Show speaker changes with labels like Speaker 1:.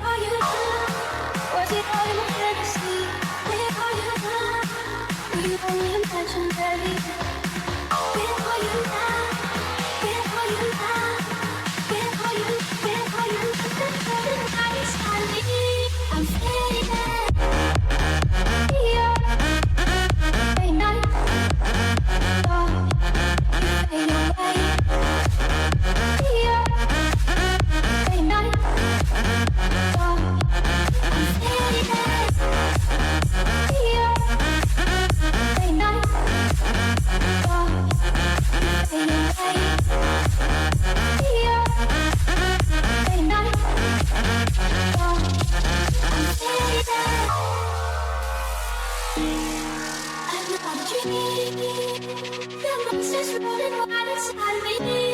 Speaker 1: are you now? Was it all in a fantasy? Where are you now? Were you only imaginary? Where are you now? Where are you now? Where are you? Where are you? The curtain lights on me. I'm fading. Yeah. Day night. Oh, you fade away. Yeah. Day night. Oh, I'm fading. Yeah. Day night. Oh, you fade away. Yeah. Day night. Oh, I'm fading. I'm not a dream. The monsters running wild inside me.